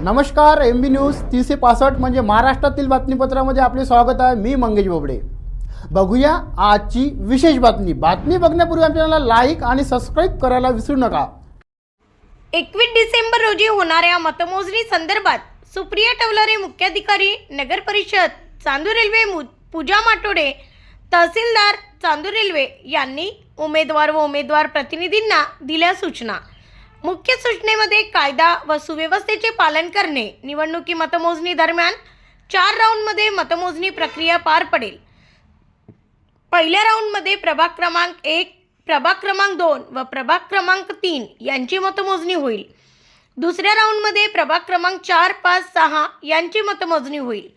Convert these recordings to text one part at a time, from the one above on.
नमस्कार, MB news 365 म्हणजे महाराष्ट्रातील बातमीपत्रामध्ये आपले स्वागत आहे। मी मंगेश बोबडे। बघूया आजची विशेष बातमी। बातमी बघण्यापूर्वी आमच्या चॅनलला लाईक आणि सबस्क्राइब करायला विसरू नका। 21 डिसेंबर रोजी होणाऱ्या मतमोजणी संदर्भात सुप्रिया टवलारे मुख्याधिकारी नगर परिषद चांदूर रेल्वे पूजा माटोडे तहसीलदार चांदूर रेल्वे यांनी उमेदवार व उमेदवार प्रतिनिधींना दिल्या सूचना। मुख्य सूचनेमध्ये कायदा व सुव्यवस्थेचे पालन करणे, निवडणुकी मतमोजणी दरम्यान 4 राऊंडमध्ये मतमोजणी प्रक्रिया पार पडेल। पहिल्या राऊंडमध्ये प्रभाग क्रमांक 1, प्रभाग क्रमांक 2 व प्रभाग क्रमांक 3 यांची मतमोजणी होईल। दुसऱ्या राऊंडमध्ये प्रभाग क्रमांक 4, 5, 6 यांची मतमोजणी होईल।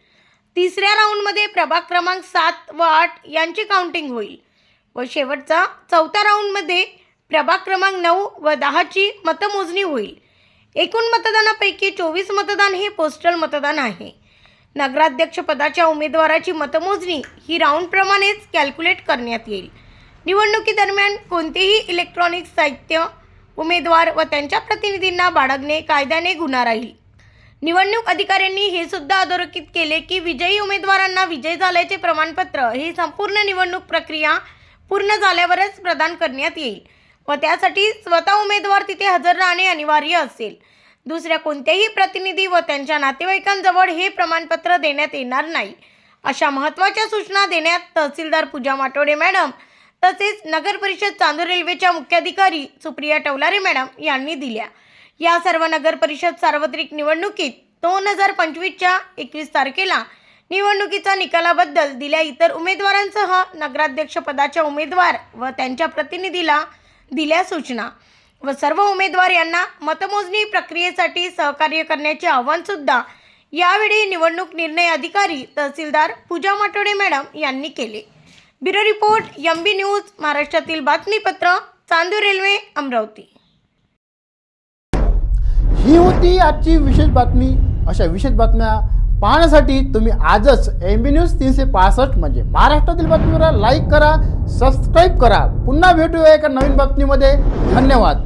तिसऱ्या राऊंडमध्ये प्रभाग क्रमांक 7 व 8 यांची काउंटिंग होईल व शेवटचा चौथ्या राऊंडमध्ये प्रभाग क्रमांक 9 व 10 ची मतमोजणी होईल। एकूण मतदानापैकी 24 मतदान हे पोस्टल मतदान आहे। नगराध्यक्ष पदाच्या उमेदवाराची मतमोजणी ही राऊंडप्रमाणेच कॅल्क्युलेट करण्यात येईल। निवडणुकीदरम्यान कोणतेही इलेक्ट्रॉनिक साहित्य उमेदवार व त्यांच्या प्रतिनिधींना बाळगणे कायद्याने गुन्हा राहील। निवडणूक अधिकाऱ्यांनी हे सुद्धा अधोरेखित केले की विजयी उमेदवारांना विजय झाल्याचे प्रमाणपत्र हे संपूर्ण निवडणूक प्रक्रिया पूर्ण झाल्यावरच प्रदान करण्यात येईल व त्यासाठी स्वतः उमेदवार तिथे हजर राहणे अनिवार्य असेल। दुसऱ्या कोणत्याही प्रतिनिधी व त्यांच्या नातेवाईकांजवळ हे प्रमाणपत्र देण्यात येणार नाही, अशा महत्त्वाच्या सूचना देण्यात तहसीलदार पूजा माटोडे मॅडम तसेच नगर परिषद चांदूर रेल्वेच्या मुख्याधिकारी सुप्रिया टवलारे मॅडम यांनी दिल्या। या सर्व नगर परिषद सार्वत्रिक निवडणुकीत 2025च्या 21 तारखेला निवडणुकीचा निकालाबद्दल दिल्या इतर उमेदवारांसह नगराध्यक्ष पदाच्या उमेदवार व त्यांच्या प्रतिनिधीला दिल्या सूचना व सर्व उमेदवार यांना मतमोजणी प्रक्रियेसाठी सहकार्य करण्याचे आवाहन सुद्धा यावेळी निवडणूक निर्णय अधिकारी तहसीलदार पूजा माटोडे मॅडम यांनी केले। ब्युरो रिपोर्ट, MB न्यूज, महाराष्ट्रातील बातमीपत्र, चांदूर रेल्वे, अमरावती। ही होती आजची विशेष बातमी। अशा विशेष बातम्या पाहण्यासाठी तुम्ही आजच MB न्यूज 365 म्हणजे महाराष्ट्रातील बातमीला लाईक करा, सबस्क्राइब करा। पुन्हा भेटूया एका नवीन बातमीमध्ये। धन्यवाद।